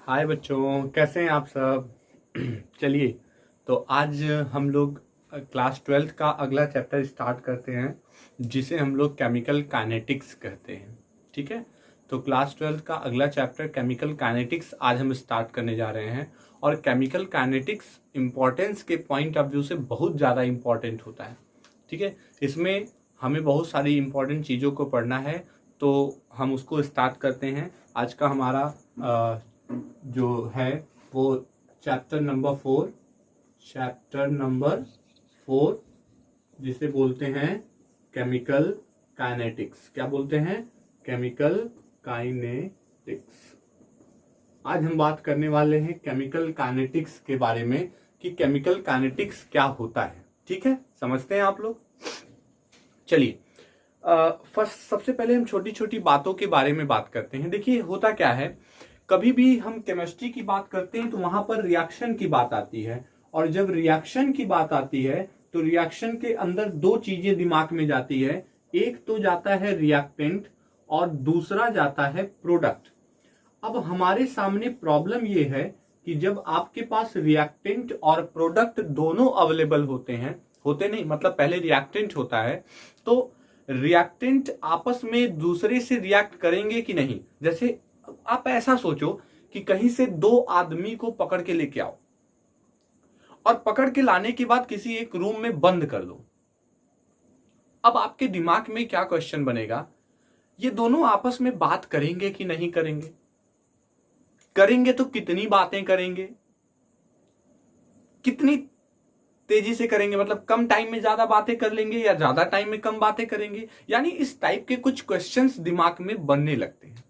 हाय बच्चों, कैसे हैं आप सब। चलिए, तो आज हम लोग क्लास 12th का अगला चैप्टर स्टार्ट करते हैं, जिसे हम लोग केमिकल काइनेटिक्स कहते हैं। ठीक है, तो क्लास 12th का अगला चैप्टर केमिकल काइनेटिक्स आज हम स्टार्ट करने जा रहे हैं। और केमिकल काइनेटिक्स इम्पोर्टेंस के पॉइंट ऑफ व्यू से बहुत ज़्यादा इम्पोर्टेंट होता है। ठीक है, इसमें हमें बहुत सारी इम्पोर्टेंट चीज़ों को पढ़ना है, तो हम उसको स्टार्ट करते हैं। आज का हमारा जो है वो चैप्टर नंबर 4 जिसे बोलते हैं केमिकल काइनेटिक्स। क्या बोलते हैं? Chemical kinetics. आज हम बात करने वाले हैं केमिकल काइनेटिक्स के बारे में कि केमिकल काइनेटिक्स क्या होता है। ठीक है, समझते हैं आप लोग। चलिए, फर्स्ट सबसे पहले हम छोटी छोटी बातों के बारे में बात करते हैं। देखिए, होता क्या है, कभी भी हम केमिस्ट्री की बात करते हैं तो वहां पर रिएक्शन की बात आती है, और जब रिएक्शन की बात आती है तो रिएक्शन के अंदर दो चीजें दिमाग में जाती है। एक तो जाता है रिएक्टेंट और दूसरा जाता है प्रोडक्ट। अब हमारे सामने प्रॉब्लम ये है कि जब आपके पास रिएक्टेंट और प्रोडक्ट दोनों अवेलेबल होते नहीं, मतलब पहले रिएक्टेंट होता है, तो रिएक्टेंट आपस में दूसरे से रिएक्ट करेंगे कि नहीं। जैसे आप ऐसा सोचो कि कहीं से दो आदमी को पकड़ के लेके आओ और पकड़ के लाने के बाद किसी एक रूम में बंद कर दो। अब आपके दिमाग में क्या क्वेश्चन बनेगा, ये दोनों आपस में बात करेंगे कि नहीं करेंगे? करेंगे तो कितनी बातें करेंगे, कितनी तेजी से करेंगे, मतलब कम टाइम में ज्यादा बातें कर लेंगे या ज्यादा टाइम में कम बातें करेंगे। यानी इस टाइप के कुछ क्वेश्चंस दिमाग में बनने लगते हैं।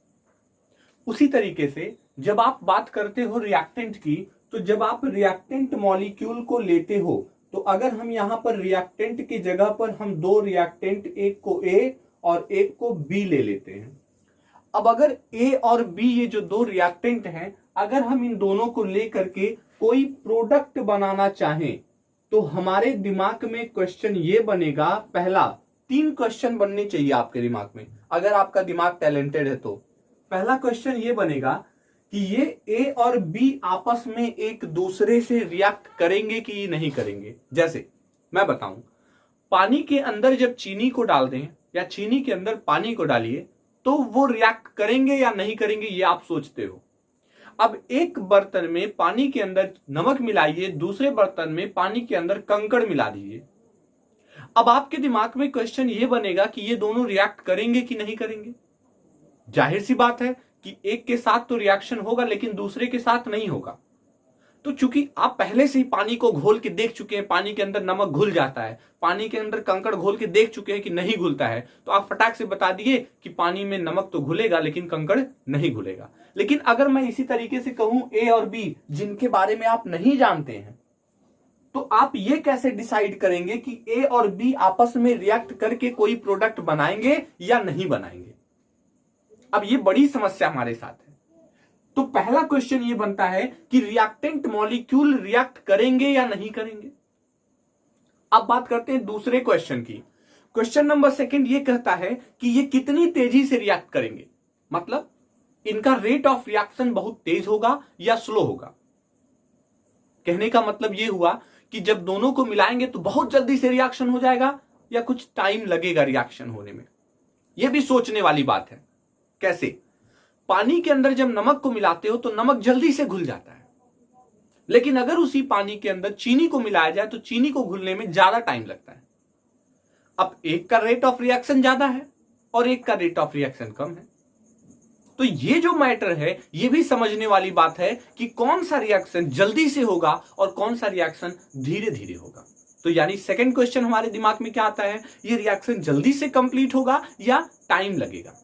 उसी तरीके से जब आप बात करते हो रिएक्टेंट की, तो जब आप रिएक्टेंट मॉलिक्यूल को लेते हो, तो अगर हम यहां पर रिएक्टेंट की जगह पर हम दो रिएक्टेंट, एक को ए और एक को बी ले लेते हैं। अब अगर ए और बी ये जो दो रिएक्टेंट हैं, अगर हम इन दोनों को लेकर के कोई प्रोडक्ट बनाना चाहें, तो हमारे दिमाग में क्वेश्चन ये बनेगा। पहला 3 क्वेश्चन बनने चाहिए आपके दिमाग में, अगर आपका दिमाग टैलेंटेड है तो। पहला क्वेश्चन ये बनेगा कि ये ए और बी आपस में एक दूसरे से रिएक्ट करेंगे कि नहीं करेंगे। जैसे मैं बताऊं, पानी के अंदर जब चीनी को डाल दें या चीनी के अंदर पानी को डालिए, तो वो रिएक्ट करेंगे या नहीं करेंगे, ये आप सोचते हो। अब एक बर्तन में पानी के अंदर नमक मिलाइए, दूसरे बर्तन में पानी के अंदर कंकड़ मिला दीजिए। अब आपके दिमाग में क्वेश्चन ये बनेगा कि ये दोनों रिएक्ट करेंगे कि नहीं करेंगे। जाहिर सी बात है कि एक के साथ तो रिएक्शन होगा, लेकिन दूसरे के साथ नहीं होगा। तो चूंकि आप पहले से ही पानी को घोल के देख चुके हैं, पानी के अंदर नमक घुल जाता है, पानी के अंदर कंकड़ घोल के देख चुके हैं कि नहीं घुलता है, तो आप फटाक से बता दिए कि पानी में नमक तो घुलेगा लेकिन कंकड़ नहीं घुलेगा। लेकिन अगर मैं इसी तरीके से कहूं ए और बी, जिनके बारे में आप नहीं जानते हैं, तो आप ये कैसे डिसाइड करेंगे कि ए और बी आपस में रिएक्ट करके कोई प्रोडक्ट बनाएंगे या नहीं बनाएंगे? अब ये बड़ी समस्या हमारे साथ है। तो पहला क्वेश्चन ये बनता है कि रिएक्टेंट मॉलिक्यूल रिएक्ट करेंगे या नहीं करेंगे। अब बात करते हैं दूसरे क्वेश्चन की। क्वेश्चन नंबर 2 ये कहता है कि ये कितनी तेजी से रिएक्ट करेंगे, मतलब इनका रेट ऑफ रिएक्शन बहुत तेज होगा या स्लो होगा। कहने का मतलब ये हुआ कि जब दोनों को मिलाएंगे तो बहुत जल्दी से रिएक्शन हो जाएगा या कुछ टाइम लगेगा रिएक्शन होने में। यह भी सोचने वाली बात है। कैसे? पानी के अंदर जब नमक को मिलाते हो तो नमक जल्दी से घुल जाता है, लेकिन अगर उसी पानी के अंदर चीनी को मिलाया जाए तो चीनी को घुलने में ज्यादा टाइम लगता है। अब एक का रेट ऑफ रिएक्शन ज्यादा है और एक का रेट ऑफ रिएक्शन कम है। तो ये जो मैटर है, ये भी समझने वाली बात है कि कौन सा रिएक्शन जल्दी से होगा और कौन सा रिएक्शन धीरे धीरे होगा। तो यानी सेकंड क्वेश्चन हमारे दिमाग में क्या आता है, ये रिएक्शन जल्दी से कंप्लीट होगा या टाइम लगेगा।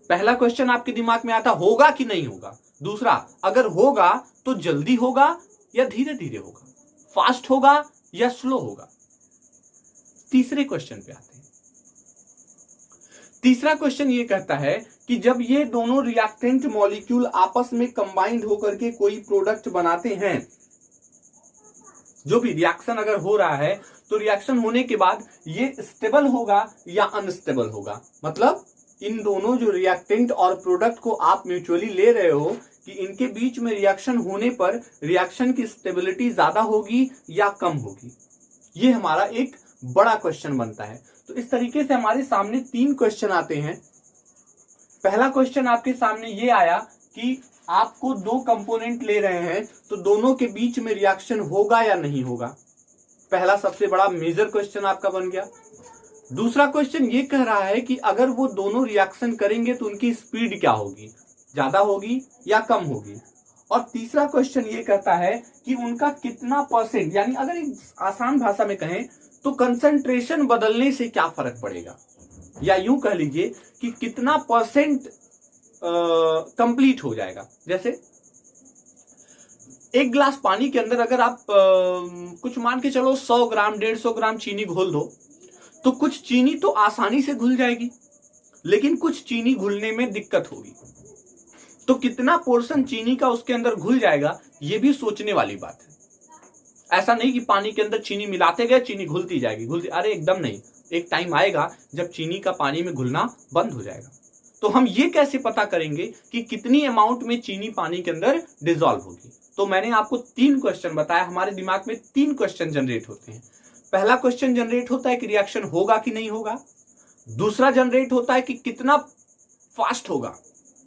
पहला क्वेश्चन आपके दिमाग में आता होगा कि नहीं होगा। दूसरा, अगर होगा तो जल्दी होगा या धीरे धीरे होगा, फास्ट होगा या स्लो होगा। तीसरे क्वेश्चन पे आते हैं। तीसरा क्वेश्चन ये कहता है कि जब ये दोनों रिएक्टेंट मॉलिक्यूल आपस में कंबाइंड होकर के कोई प्रोडक्ट बनाते हैं, जो भी रिएक्शन अगर हो रहा है, तो रिएक्शन होने के बाद ये स्टेबल होगा या अनस्टेबल होगा। मतलब इन दोनों जो रिएक्टेंट और प्रोडक्ट को आप म्यूचुअली ले रहे हो, कि इनके बीच में रिएक्शन होने पर रिएक्शन की स्टेबिलिटी ज्यादा होगी या कम होगी। ये हमारा एक बड़ा क्वेश्चन बनता है। तो इस तरीके से हमारे सामने 3 क्वेश्चन आते हैं। पहला क्वेश्चन आपके सामने ये आया कि आपको 2 कंपोनेंट ले रहे हैं तो दोनों के बीच में रिएक्शन होगा या नहीं होगा। पहला सबसे बड़ा मेजर क्वेश्चन आपका बन गया। दूसरा क्वेश्चन ये कह रहा है कि अगर वो दोनों रिएक्शन करेंगे तो उनकी स्पीड क्या होगी, ज्यादा होगी या कम होगी। और तीसरा क्वेश्चन ये कहता है कि उनका कितना परसेंट, यानी अगर एक आसान भाषा में कहें तो कंसंट्रेशन बदलने से क्या फर्क पड़ेगा, या यूं कह लीजिए कि कितना परसेंट कंप्लीट हो जाएगा। जैसे एक गिलास पानी के अंदर अगर आप कुछ मान के चलो 100 ग्राम 150 ग्राम चीनी घोल दो तो कुछ चीनी तो आसानी से घुल जाएगी, लेकिन कुछ चीनी घुलने में दिक्कत होगी। तो कितना पोर्शन चीनी का उसके अंदर घुल जाएगा ये भी सोचने वाली बात है। ऐसा नहीं कि पानी के अंदर चीनी मिलाते गए चीनी घुलती जाएगी, अरे एकदम नहीं। एक टाइम आएगा जब चीनी का पानी में घुलना बंद हो जाएगा। तो हम ये कैसे पता करेंगे कि कितनी अमाउंट में चीनी पानी के अंदर डिसॉल्व होगी। तो मैंने आपको 3 क्वेश्चन बताया। हमारे दिमाग में 3 क्वेश्चन जनरेट होते हैं। पहला क्वेश्चन जनरेट होता है कि रिएक्शन होगा कि नहीं होगा। दूसरा जनरेट होता है कि कितना फास्ट होगा,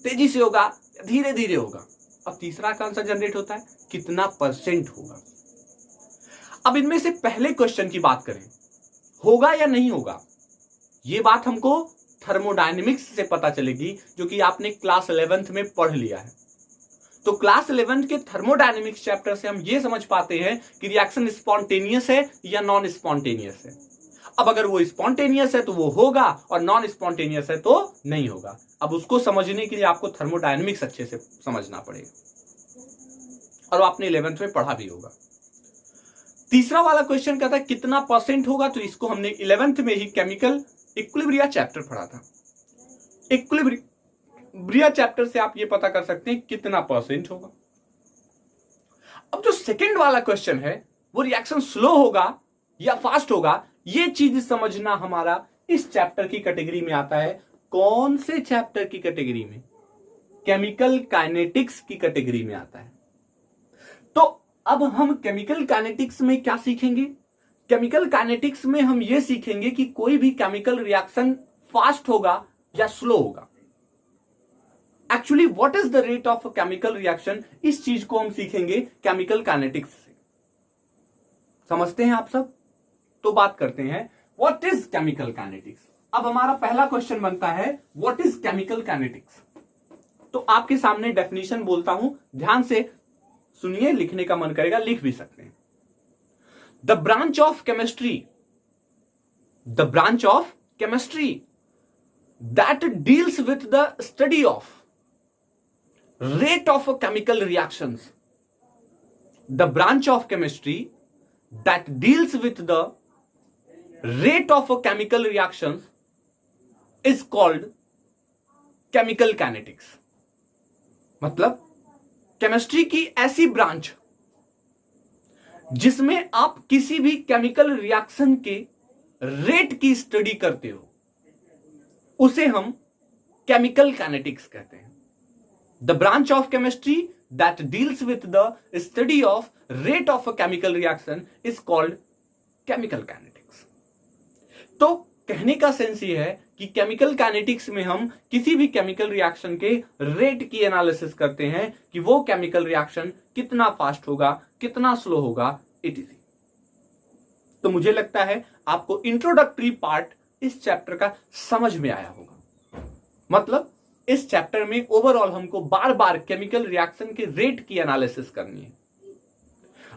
तेजी से होगा, धीरे धीरे होगा। और तीसरा का आंसर जनरेट होता है कितना परसेंट होगा। अब इनमें से पहले क्वेश्चन की बात करें, होगा या नहीं होगा, यह बात हमको थर्मोडायनेमिक्स से पता चलेगी, जो कि आपने क्लास 11th में पढ़ लिया है। तो क्लास 11th के थर्मोडायनेमिक्स चैप्टर से हम ये समझ पाते हैं कि रिएक्शन स्पॉन्टेनियस है या नॉन स्पॉन्टेनियस है। अब अगर वो स्पॉन्टेनियस है तो वो होगा और नॉन स्पॉन्टेनियस है तो नहीं होगा। अब उसको समझने के लिए आपको थर्मोडायनेमिक्स अच्छे से समझना पड़ेगा, और वो आपने 11th में पढ़ा भी होगा। तीसरा वाला क्वेश्चन कहता है कितना परसेंट होगा, तो इसको हमने 11th में ही केमिकल इक्विलिब्रिया चैप्टर पढ़ा था। इक्विलिब्रिया चैप्टर से आप ये पता कर सकते हैं कितना परसेंट होगा। अब जो सेकंड वाला क्वेश्चन है वो रिएक्शन स्लो होगा या फास्ट होगा, ये चीज समझना हमारा इस चैप्टर की कैटेगरी में आता है। कौन से चैप्टर की कैटेगरी में? केमिकल काइनेटिक्स की कैटेगरी में आता है। तो अब हम केमिकल काइनेटिक्स में क्या सीखेंगे? केमिकल काइनेटिक्स में हम ये सीखेंगे कि कोई भी केमिकल रिएक्शन फास्ट होगा या स्लो होगा। Actually what is the rate of a chemical reaction, इस चीज को हम सीखेंगे केमिकल काइनेटिक्स से। समझते हैं आप सब? तो बात करते हैं व्हाट इज केमिकल काइनेटिक्स। अब हमारा पहला क्वेश्चन बनता है व्हाट इज केमिकल काइनेटिक्स। तो आपके सामने डेफिनेशन बोलता हूं, ध्यान से सुनिए, लिखने का मन करेगा लिख भी सकते हैं। The branch of chemistry that deals with the study of rate of chemical reactions. The branch of chemistry that deals with the rate of chemical reactions is called chemical kinetics. मतलब केमिस्ट्री की ऐसी branch जिसमें आप किसी भी chemical reaction के rate की study करते हो, उसे हम केमिकल काइनेटिक्स कहते हैं। The branch of chemistry that deals with the study of rate of a chemical reaction is called chemical kinetics. तो कहने का सेंस ये है कि केमिकल काइनेटिक्स में हम किसी भी केमिकल रिएक्शन के रेट की एनालिसिस करते हैं कि वो केमिकल रिएक्शन कितना फास्ट होगा, कितना स्लो होगा, इटीसी। तो मुझे लगता है आपको इंट्रोडक्टरी पार्ट इस चैप्टर का समझ में आया होगा। मतलब इस चैप्टर में ओवरऑल हमको बार बार केमिकल रिएक्शन के रेट की एनालिसिस करनी है।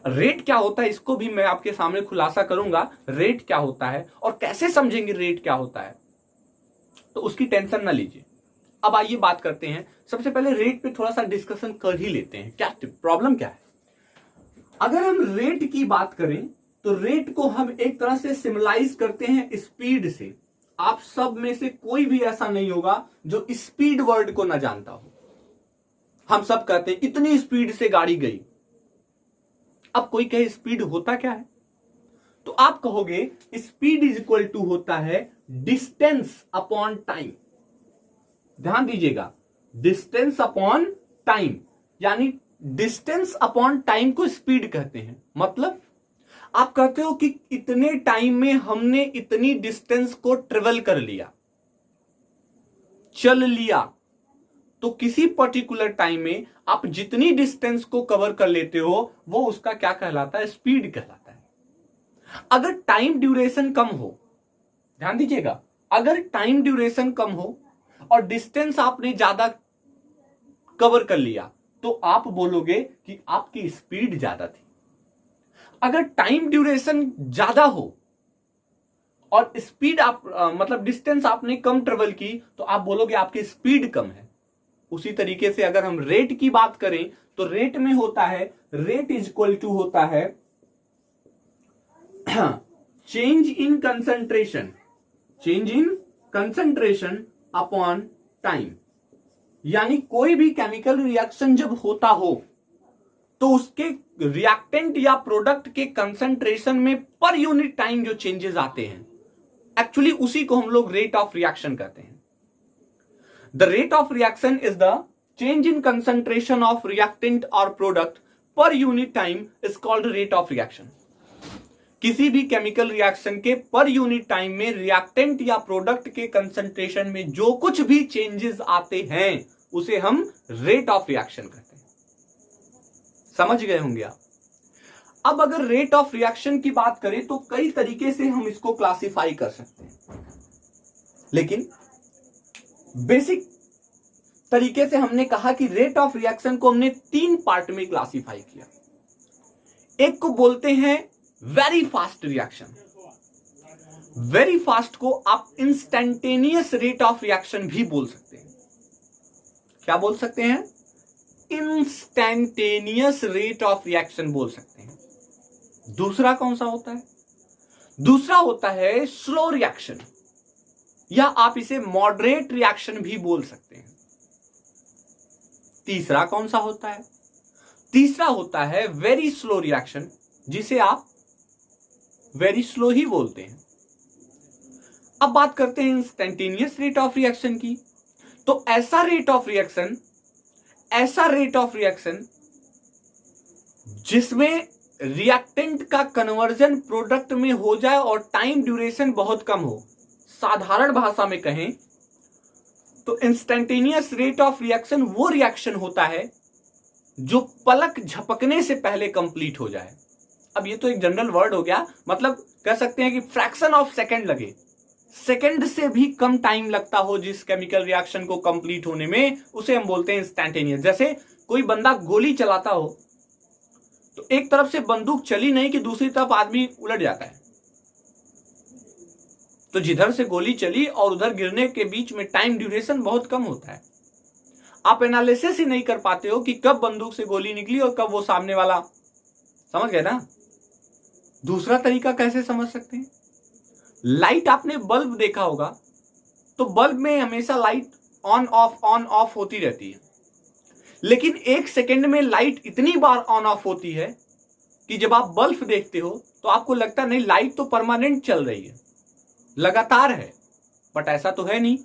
रेट क्या होता है इसको भी मैं आपके सामने खुलासा करूंगा, रेट क्या होता है और कैसे समझेंगे रेट क्या होता है, तो उसकी टेंशन ना लीजिए। अब आइए बात करते हैं। सबसे पहले रेट पे थोड़ा सा डिस्कशन कर ही लेते हैं। क्या प्रॉब्लम क्या है? अगर हम रेट की बात करें तो रेट को हम एक तरह से सिमिलाइज करते हैं स्पीड से। आप सब में से कोई भी ऐसा नहीं होगा जो स्पीड वर्ड को ना जानता हो। हम सब कहते हैं इतनी स्पीड से गाड़ी गई। अब कोई कहे स्पीड होता क्या है, तो आप कहोगे स्पीड इज इक्वल टू होता है डिस्टेंस अपॉन टाइम। ध्यान दीजिएगा, डिस्टेंस अपॉन टाइम। यानी डिस्टेंस अपॉन टाइम को स्पीड कहते हैं। मतलब आप कहते हो कि इतने टाइम में हमने इतनी डिस्टेंस को ट्रेवल कर लिया, चल लिया। तो किसी पर्टिकुलर टाइम में आप जितनी डिस्टेंस को कवर कर लेते हो वो उसका क्या कहलाता है? स्पीड कहलाता है। अगर टाइम ड्यूरेशन कम हो, ध्यान दीजिएगा, अगर टाइम ड्यूरेशन कम हो और डिस्टेंस आपने ज्यादा कवर कर लिया तो आप बोलोगे कि आपकी स्पीड ज्यादा थी। अगर टाइम ड्यूरेशन ज्यादा हो और स्पीड आप मतलब डिस्टेंस आपने कम ट्रेवल की तो आप बोलोगे आपकी स्पीड कम है। उसी तरीके से अगर हम रेट की बात करें तो रेट में होता है, रेट इज इक्वल टू होता है change in concentration upon time. यानी कोई भी केमिकल रिएक्शन जब होता हो तो उसके रिएक्टेंट या प्रोडक्ट के कंसंट्रेशन में पर यूनिट टाइम जो चेंजेस आते हैं, एक्चुअली उसी को हम लोग रेट ऑफ रिएक्शन कहते हैं। The rate of reaction is the change in concentration of reactant और product per unit time is called rate of reaction. किसी भी केमिकल रिएक्शन के पर यूनिट टाइम में रिएक्टेंट या प्रोडक्ट के कंसंट्रेशन में जो कुछ भी चेंजेस आते हैं उसे हम रेट ऑफ रिएक्शन कहते हैं। समझ गए होंगे आप। अब अगर रेट ऑफ रिएक्शन की बात करें तो कई तरीके से हम इसको क्लासिफाई कर सकते हैं, लेकिन बेसिक तरीके से हमने कहा कि रेट ऑफ रिएक्शन को हमने 3 पार्ट में क्लासिफाई किया। एक को बोलते हैं very fast reaction. Very fast को आप इंस्टैन्टेनियस रेट ऑफ रिएक्शन भी बोल सकते हैं। क्या बोल सकते हैं? इंस्टैन्टेनियस रेट ऑफ रिएक्शन बोल सकते हैं। दूसरा कौन सा होता है? दूसरा होता है स्लो रिएक्शन, या आप इसे मॉडरेट रिएक्शन भी बोल सकते हैं। तीसरा कौन सा होता है? तीसरा होता है वेरी स्लो रिएक्शन, जिसे आप वेरी स्लो ही बोलते हैं। अब बात करते हैं इंस्टैन्टेनियस रेट ऑफ रिएक्शन की। तो ऐसा रेट ऑफ रिएक्शन जिसमें रिएक्टेंट का कन्वर्जन प्रोडक्ट में हो जाए और टाइम ड्यूरेशन बहुत कम हो। साधारण भाषा में कहें तो इंस्टैन्टेनियस रेट ऑफ रिएक्शन वो रिएक्शन होता है जो पलक झपकने से पहले कंप्लीट हो जाए। अब ये तो एक जनरल वर्ड हो गया, मतलब कह सकते हैं कि फ्रैक्शन ऑफ सेकंड लगे, सेकंड से भी कम टाइम लगता हो जिस केमिकल रिएक्शन को कंप्लीट होने में, उसे हम बोलते हैं इंस्टैन्टेनियस। जैसे कोई बंदा गोली चलाता हो तो एक तरफ से बंदूक चली नहीं कि दूसरी तरफ आदमी उलट जाता है। तो जिधर से गोली चली और उधर गिरने के बीच में टाइम ड्यूरेशन बहुत कम होता है। आप एनालिसिस ही नहीं कर पाते हो कि कब बंदूक से गोली निकली और कब वो सामने वाला, समझ गए ना? दूसरा तरीका कैसे समझ सकते हैं? लाइट, आपने बल्ब देखा होगा तो बल्ब में हमेशा लाइट ऑन ऑफ होती रहती है, लेकिन 1 सेकेंड में लाइट इतनी बार ऑन ऑफ होती है कि जब आप बल्ब देखते हो तो आपको लगता नहीं लाइट तो परमानेंट चल रही है, लगातार है। बट ऐसा तो है नहीं।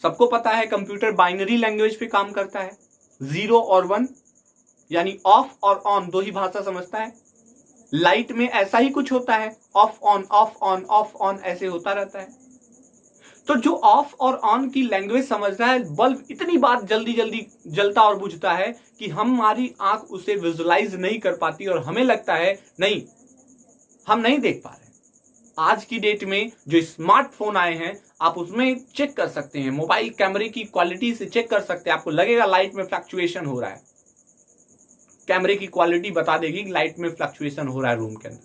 सबको पता है कंप्यूटर बाइनरी लैंग्वेज पे काम करता है, 0 और 1, यानी ऑफ और ऑन दो ही भाषा समझता है। लाइट में ऐसा ही कुछ होता है, of on off on off on ऐसे होता रहता है। तो जो ऑफ और ऑन की लैंग्वेज समझ रहा है, बल्ब इतनी बार जल्दी जल्दी जलता और बुझता है कि हमारी आंख उसे विजुलाइज नहीं कर पाती और हमें लगता है नहीं, हम नहीं देख पा रहे। आज की डेट में जो स्मार्टफोन आए हैं आप उसमें चेक कर सकते हैं, मोबाइल कैमरे की क्वालिटी से चेक कर सकते हैं, आपको लगेगा लाइट में फ्लक्चुएशन हो रहा है। कैमरे की क्वालिटी बता देगी कि लाइट में फ्लक्चुएशन हो रहा है रूम के अंदर।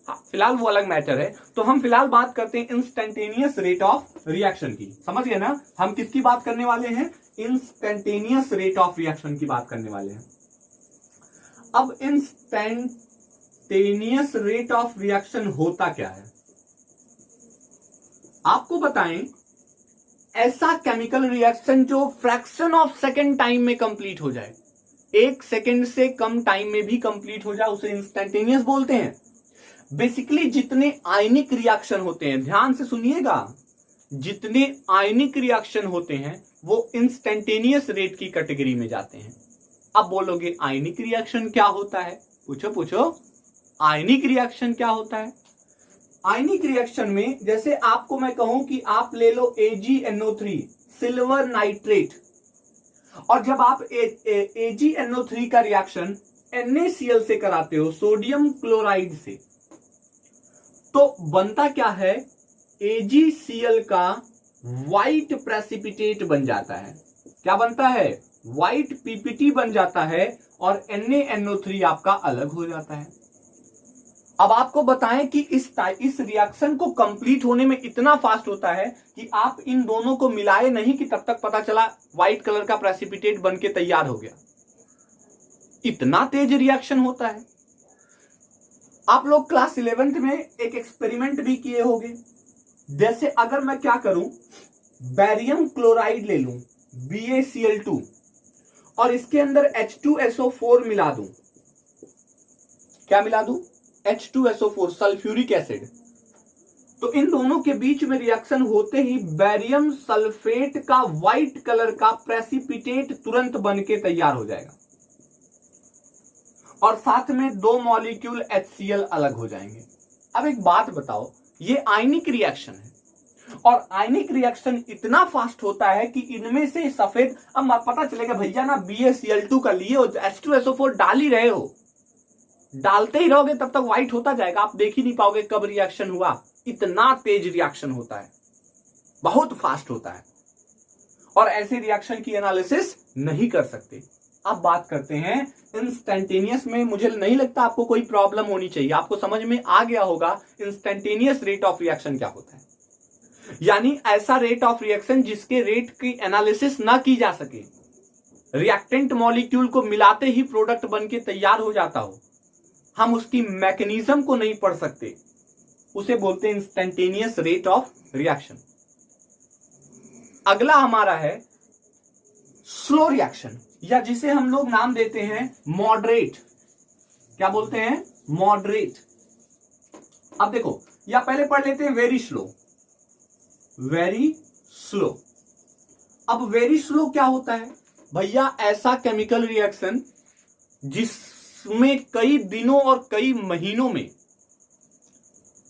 हाँ, फिलहाल वो अलग मैटर है। तो हम फिलहाल बात करते हैं इंस्टैन्टेनियस रेट ऑफ रिएक्शन की। समझ गए ना? हम किसकी बात करने वाले हैं? इंस्टैन्टेनियस रेट ऑफ रिएक्शन की बात करने वाले हैं। अब इंस्टैन्टेनियस रेट ऑफ रिएक्शन होता क्या है आपको बताएं। ऐसा केमिकल रिएक्शन जो फ्रैक्शन ऑफ सेकेंड टाइम में कंप्लीट हो जाए, 1 सेकेंड से कम टाइम में भी कंप्लीट हो जाए, उसे इंस्टैन्टेनियस बोलते हैं। बेसिकली जितने आयनिक रिएक्शन होते हैं, ध्यान से सुनिएगा, जितने आयनिक रिएक्शन होते हैं वो इंस्टैन्टेनियस रेट की कैटेगरी में जाते हैं। अब बोलोगे आयनिक रिएक्शन क्या होता है? पूछो पूछो, आयनिक रिएक्शन क्या होता है? आयनिक रिएक्शन में जैसे आपको मैं कहूं कि आप ले लो AgNO3 सिल्वर नाइट्रेट, और जब आप AgNO3 का रिएक्शन NaCl से कराते हो, सोडियम क्लोराइड से, तो बनता क्या है? AgCl का व्हाइट प्रेसिपिटेट बन जाता है। क्या बनता है? व्हाइट PPT बन जाता है, और NaNO3 आपका अलग हो जाता है। अब आपको बताएं कि इस रिएक्शन को कंप्लीट होने में इतना फास्ट होता है कि आप इन दोनों को मिलाए नहीं कि तब तक पता चला व्हाइट कलर का प्रेसिपिटेट बन के तैयार हो गया। इतना तेज रिएक्शन होता है। आप लोग क्लास 11th में एक एक्सपेरिमेंट भी किए होंगे। जैसे अगर मैं क्या करूं, बैरियम क्लोराइड ले लूं BaCl2 और इसके अंदर H2SO4 मिला दूं। क्या मिला दूं? H2SO4 sulphuric acid. तो इन दोनों के बीच में रिएक्शन होते ही बैरियम सल्फेट का व्हाइट कलर का प्रेसिपिटेट तुरंत बन के तैयार हो जाएगा, और साथ में 2 मॉलिक्यूल HCl अलग हो जाएंगे। अब एक बात बताओ, ये आयनिक रिएक्शन है, और आयनिक रिएक्शन इतना फास्ट होता है कि इनमें से सफेद, अब पता चलेगा भैया ना BaCl2 का लिए हो, H2SO4 डाल ही रहे हो, डालते ही रहोगे तब तक व्हाइट होता जाएगा, आप देख ही नहीं पाओगे कब रिएक्शन हुआ। इतना तेज रिएक्शन होता है, बहुत फास्ट होता है, और ऐसे रिएक्शन की एनालिसिस नहीं कर सकते। अब बात करते हैं इंस्टेंटेनियस में। मुझे नहीं लगता आपको कोई प्रॉब्लम होनी चाहिए, आपको समझ में आ गया होगा इंस्टेंटेनियस रेट ऑफ रिएक्शन क्या होता है। यानी ऐसा रेट ऑफ रिएक्शन जिसके रेट की एनालिसिस ना की जा सके, रिएक्टेंट मॉलिक्यूल को मिलाते ही प्रोडक्ट बन के तैयार हो जाता हो, हम उसकी मैकेनिज्म को नहीं पढ़ सकते, उसे बोलते हैं इंस्टेंटेनियस रेट ऑफ रिएक्शन। अगला हमारा है स्लो रिएक्शन, या जिसे हम लोग नाम देते हैं मॉडरेट। क्या बोलते हैं? मॉडरेट। अब देखो, या पहले पढ़ लेते हैं वेरी स्लो। Very slow. अब वेरी स्लो क्या होता है भैया? ऐसा केमिकल रिएक्शन जिसमें कई दिनों और कई महीनों में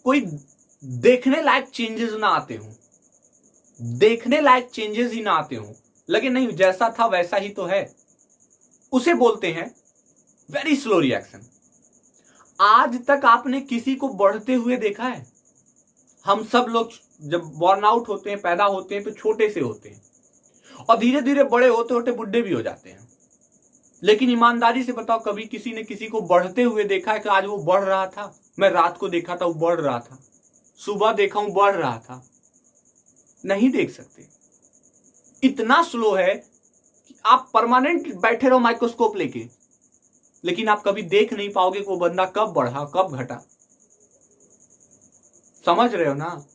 कोई देखने लायक चेंजेस ना आते हो, देखने लायक चेंजेस ही ना आते हो, लगे नहीं जैसा था वैसा ही तो है, उसे बोलते हैं वेरी स्लो रिएक्शन। आज तक आपने किसी को बढ़ते हुए देखा है? हम सब लोग जब बॉर्न आउट होते हैं, पैदा होते हैं, तो छोटे से होते हैं, और धीरे धीरे बड़े होते होते बुढ़े भी हो जाते हैं। लेकिन ईमानदारी से बताओ, कभी किसी ने किसी को बढ़ते हुए देखा है कि आज वो बढ़ रहा था? मैं रात को देखा था वो बढ़ रहा था, सुबह देखा हूं बढ़ रहा था। नहीं देख सकते, इतना स्लो है कि आप परमानेंट बैठे रहो माइक्रोस्कोप लेके, लेकिन आप कभी देख नहीं पाओगे कि वो बंदा कब बढ़ा कब घटा। समझ रहे हो ना?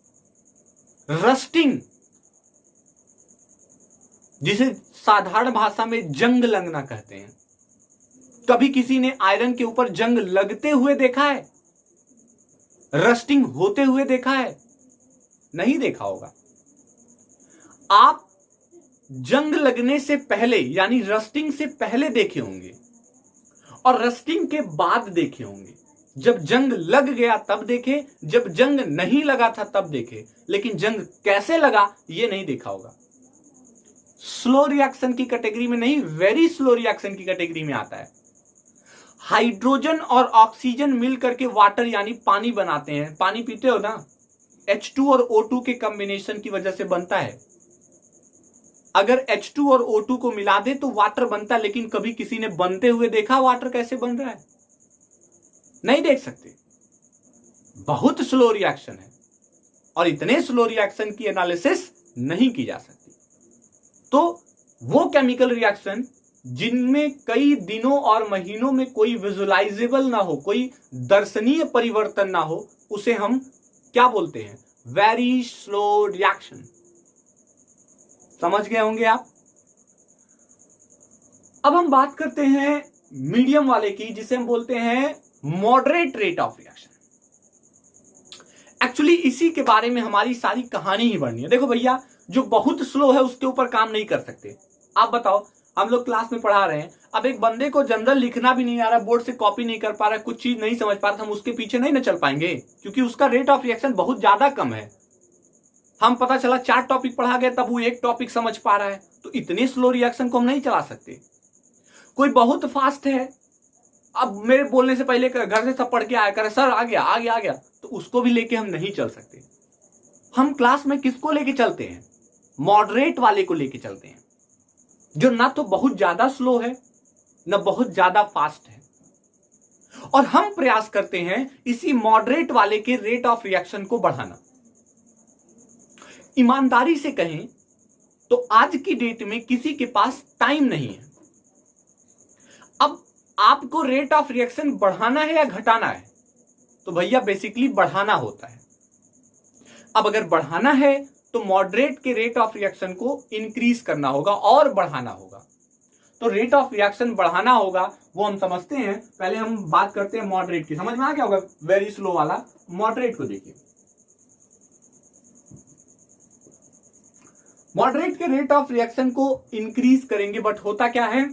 रस्टिंग, जिसे साधारण भाषा में जंग लगना कहते हैं। कभी किसी ने आयरन के ऊपर जंग लगते हुए देखा है? रस्टिंग होते हुए देखा है? नहीं देखा होगा। आप जंग लगने से पहले यानी रस्टिंग से पहले देखे होंगे, और रस्टिंग के बाद देखे होंगे। जब जंग लग गया तब देखे, जब जंग नहीं लगा था तब देखे, लेकिन जंग कैसे लगा ये नहीं देखा होगा। स्लो रिएक्शन की कैटेगरी में नहीं, वेरी स्लो रिएक्शन की कैटेगरी में आता है। हाइड्रोजन और ऑक्सीजन मिल करके वाटर यानी पानी बनाते हैं। पानी पीते हो ना, H2 और O2 के कॉम्बिनेशन की वजह से बनता है। अगर H2 और O2 को मिला दे तो वाटर बनता है, लेकिन कभी किसी ने बनते हुए देखा वाटर कैसे बन रहा है? नहीं देख सकते। बहुत स्लो रिएक्शन है, और इतने स्लो रिएक्शन की एनालिसिस नहीं की जा सकती। तो वो केमिकल रिएक्शन जिनमें कई दिनों और महीनों में कोई विजुअलाइजेबल ना हो, कोई दर्शनीय परिवर्तन ना हो, उसे हम क्या बोलते हैं? Very slow reaction. समझ गए होंगे आप? अब हम बात करते हैं मीडियम वाले की, जिसे हम बोलते हैं moderate rate of reaction. Actually इसी के बारे में हमारी सारी कहानी ही बढ़नी है। देखो भैया, जो बहुत स्लो है उसके ऊपर काम नहीं कर सकते। आप बताओ, हम लोग क्लास में पढ़ा रहे हैं, अब एक बंदे को जनरल लिखना भी नहीं आ रहा, बोर्ड से कॉपी नहीं कर पा रहा, कुछ चीज नहीं समझ पा रहा, हम उसके पीछे नहीं ना चल पाएंगे, क्योंकि उसका रेट ऑफ रिएक्शन बहुत ज्यादा कम है। हम पता चला 4 टॉपिक पढ़ा गए, तब वो 1 टॉपिक समझ पा रहा है, तो इतने स्लो रिएक्शन को हम नहीं चला सकते। कोई बहुत फास्ट है, अब मेरे बोलने से पहले घर से सब पढ़ के आया करे, सर आ गया आ गया आ गया, तो उसको भी लेके हम नहीं चल सकते। हम क्लास में किसको लेके चलते हैं? मॉडरेट वाले को लेके चलते हैं, जो ना तो बहुत ज्यादा स्लो है ना बहुत ज्यादा फास्ट है। और हम प्रयास करते हैं इसी मॉडरेट वाले के रेट ऑफ रिएक्शन को बढ़ाना। ईमानदारी से कहें तो आज की डेट में किसी के पास टाइम नहीं है। अब आपको रेट ऑफ रिएक्शन बढ़ाना है या घटाना है? तो भैया बेसिकली बढ़ाना होता है। अब अगर बढ़ाना है तो मॉडरेट के रेट ऑफ रिएक्शन को इंक्रीज करना होगा और बढ़ाना होगा। तो रेट ऑफ रिएक्शन बढ़ाना होगा, वो हम समझते हैं। पहले हम बात करते हैं मॉडरेट की। समझ में आ गया होगा वेरी स्लो वाला। मॉडरेट को देखिए, मॉडरेट के रेट ऑफ रिएक्शन को इंक्रीज करेंगे, बट होता क्या है,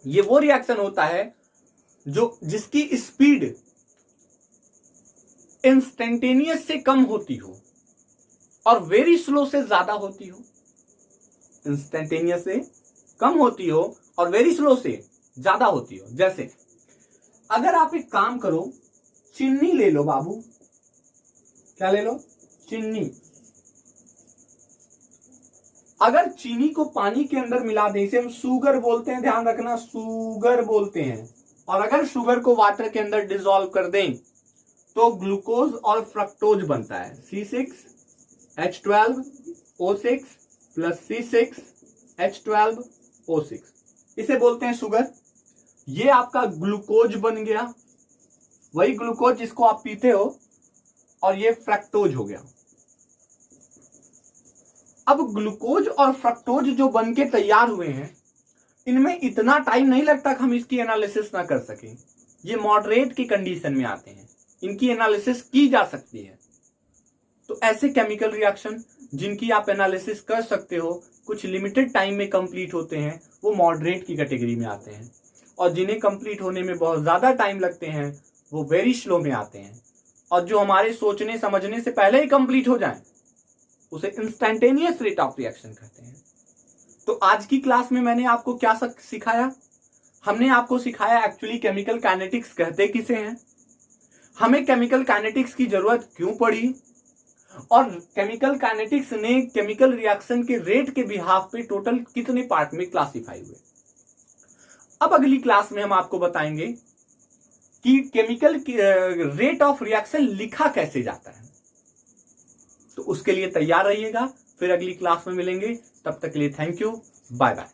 ये वो रिएक्शन होता है जो जिसकी स्पीड इंस्टेंटेनियस से कम होती हो और वेरी स्लो से ज्यादा होती हो। इंस्टेंटेनियस से कम होती हो और वेरी स्लो से ज्यादा होती हो। जैसे अगर आप एक काम करो, चीनी ले लो बाबू, क्या ले लो? चीनी। अगर चीनी को पानी के अंदर मिला दें, इसे हम शुगर बोलते हैं, ध्यान रखना शुगर बोलते हैं। और अगर शुगर को वाटर के अंदर डिसॉल्व कर दें तो ग्लूकोज और फ्रक्टोज बनता है, C6H12O6 प्लस C6H12O6, इसे बोलते हैं शुगर। ये आपका ग्लूकोज बन गया, वही ग्लूकोज जिसको आप पीते हो, और ये फ्रक्टोज हो गया। अब ग्लूकोज और फ्रक्टोज जो बन के तैयार हुए हैं, इनमें इतना टाइम नहीं लगता कि हम इसकी एनालिसिस ना कर सकें। ये मॉडरेट की कंडीशन में आते हैं, इनकी एनालिसिस की जा सकती है। तो ऐसे केमिकल रिएक्शन जिनकी आप एनालिसिस कर सकते हो, कुछ लिमिटेड टाइम में कंप्लीट होते हैं, वो मॉडरेट की कैटेगरी में आते हैं। और जिन्हें कंप्लीट होने में बहुत ज्यादा टाइम लगते हैं, वो वेरी स्लो में आते हैं। और जो हमारे सोचने समझने से पहले ही कंप्लीट हो जाए, उसे इंस्टेंटेनियस रेट ऑफ रिएक्शन कहते हैं। तो आज की क्लास में मैंने आपको क्या सिखाया? हमने आपको सिखाया एक्चुअली केमिकल काइनेटिक्स कहते किसे हैं, हमें केमिकल काइनेटिक्स की जरूरत क्यों पड़ी, और केमिकल काइनेटिक्स ने केमिकल रिएक्शन के रेट के बिहाफ पे टोटल कितने पार्ट में क्लासिफाई हुए। अब अगली क्लास में हम आपको बताएंगे कि केमिकल रेट ऑफ रिएक्शन लिखा कैसे जाता है। तो उसके लिए तैयार रहिएगा, फिर अगली क्लास में मिलेंगे। तब तक के लिए थैंक यू, बाय बाय।